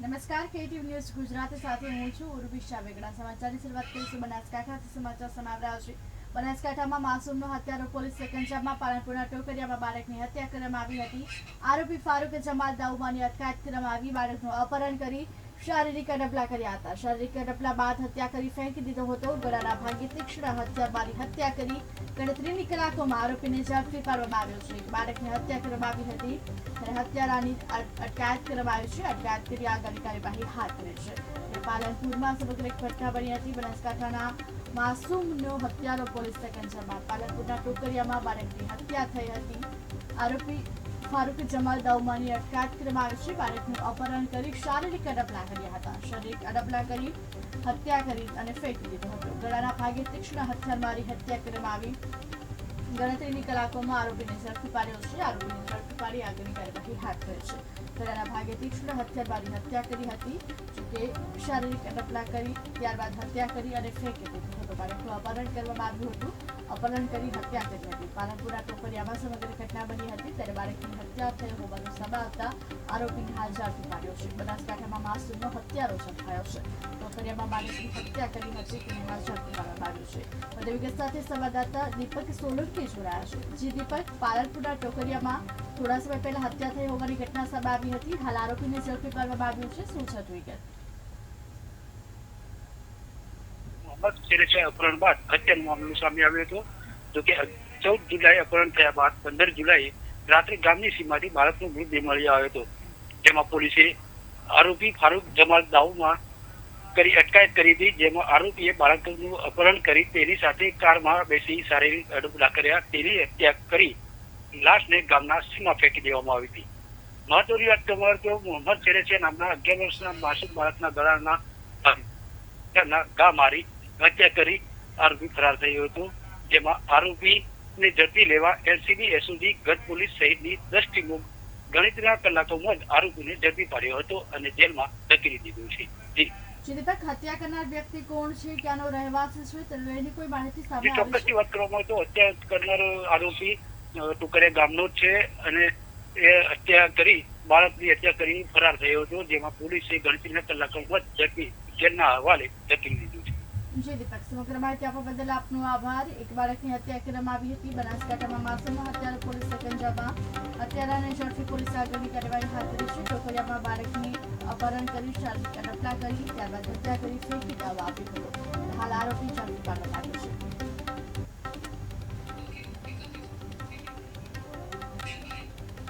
નમસ્કાર KTV news Gujarati સાથે હું છું ઉર્વિશા વેગડા। સમાચારની શરૂઆત કરીશું બનાસકાંઠાથી। સમાચાર સમાવ્યા છે। બનાસકાંઠામાં માસૂમનો હત્યારો પોલીસ કંજામાં। પાલનપુરના ટોકરિયામાં બાળકની હત્યા કરવામાં આવી હતી। આરોપી ફારૂક જમાલ દાઉમાની અટકાયત કરવામાં આવી। બાળકનું અપહરણ કરી શારીરિક અડપલા કર્યા હતા। શારીરિક અડપલા બાદ હત્યા કરી ફેંકી દીધો હતો। ગળાના ભાગે તીક્ષ્ણ હથિયારમારી હત્યા કરી ગણતરીની કલાકોમાં આરોપીને ઝડપી પાડવામાં આવ્યો છે। બાળકની હત્યા કરવામાં આવી હતી અને હત્યારાની અટકાયત કરવામાં આવી છે। અટકાયત કરી આગળની કાર્યવાહી હાથ ધરી છે। પાલનપુરમાં સમગ્ર એક ઘટના બની હતી। બનાસકાંઠાના માસૂમનો હત્યારો પોલીસ કંજામાં। પાલનપુરના ટોકરિયામાં બાળકની હત્યા થઈ હતી। આરોપી ફારૂક જમાલ દાઉમાની અટકાયત કરવામાં આવી છે। બાળકનું અપહરણ કરી શારીરિક અડપલા કર્યા હતા। શારીરિક અડપલા કરી હત્યા કરી અને ફેંકી દીધો હતો। ગળાના ભાગે તીક્ષ્ણ હથિયાર મારી હત્યા કરવામાં આવી। ગણતરીની કલાકોમાં આરોપીને ઝડપી પાડ્યો છે। આરોપીને ઝડપી પાડી આગળની કાર્યવાહી હાથ ધરી છે। ગળાના ભાગે તીક્ષ્ણ હથિયાર મારી હત્યા કરી હતી, જોકે શારીરિક અડપલા કરી ત્યારબાદ હત્યા કરી અને ફેંકી દીધો હતો। બાળકનું અપહરણ કરવામાં આવ્યું હતું। અપહરણ કરી હત્યા કરી હતી। પાલનપુરના ટોકરિયામાં સમગ્ર ઘટના બની હતી ત્યારે બાળકની હત્યા થઈ હોવાનું સામે આવતા આરોપીને હાલ ઝડપી પાડ્યો છે। બનાસકાંઠામાં માસૂમનો હત્યારો ઝડપાયો છે। ટોકરિયામાં બાળકની હત્યા કરી હતી તેને હાલ ઝડપી પાડવામાં આવ્યું છે। વધુ વિગત સાથે સંવાદદાતા દીપક સોલંકી જોડાયા છે। જી દીપક, પાલનપુરના ટોકરિયામાં થોડા સમય પહેલા હત્યા થઈ હોવાની ઘટના સામે આવી હતી। હાલ આરોપીને ઝડપી પાડવામાં આવ્યું છે, શું છે વિગત? અપહરણ બાદ હત્યાનો મામલો સામે આવ્યો હતો। જોકે 14 જુલાઈ અપહરણ થયા બાદ 15 જુલાઈ રાત્રે ગામની સીમાથી બાળકનો મૃતદેહ મળી આવ્યો હતો। જેમાં પોલીસે આરોપી ફારૂક જમાલ દાઉમા કરી અટકાયત કરી હતી। જેમાં આરોપીએ બાળકનું અપહરણ કરી તેની સાથે કારમાં બેસી શારીરિક અડપલા કર્યા, તેની હત્યા કરી લાશને ગામના સીમા ફેંકી દેવામાં આવી હતી। મહત્વની વાત કરું તો મોહમ્મદ ચેરેચે નામના 11 વર્ષના માસૂમ બાળકના ગળાના ઘા મારી હત્યા કરી આરોપી ફરાર થયો હતો। જેમાં આરોપીને ઝડપી લેવા એલસીબી, એસઓજી, ગઢ પોલીસ સહિતની 10 ટીમો ગણતરીના કલાકોમાં જ આરોપીને ઝડપી પાડ્યો હતો અને જેલમાં ધકેલી દીધો છે। દીપક, હત્યા કરનાર વ્યક્તિ કોણ છે, ક્યાંનો રહેવાસી છે, તેને લઈને કોઈ માહિતી સામે આવી છે? ચોક્કસની વાત કરવામાં આવે તો હત્યા કરનાર આરોપી ટુકરે ગામનો જ છે અને એ હત્યા કરી બાળકની હત્યા કરી ફરાર થયો હતો। જેમાં પોલીસે ગણતરીના કલાકોમાં જ ઝડપી જેલના હવાલે ધકેલી દીધું છે। જી દીપક, સમગ્ર માહિતી આપવા બદલ આપનો આભાર। એક બાળકની હત્યા કરવામાં આવી હતી। બનાસકાંઠામાં માસૂમનો હત્યારો પોલીસ કંજામાં। હત્યારાને ઝડપી પોલીસે આગળની કાર્યવાહી હાથ ધરી છે। ટોકરિયામાં બાળકની અપહરણ કરી શારીરિક અડપલા કરી ત્યારબાદ હત્યા કરી ફેંકી દેવામાં આવ્યું હતું। હાલ આરોપી ઝડપી પાડવામાં આવ્યો છે।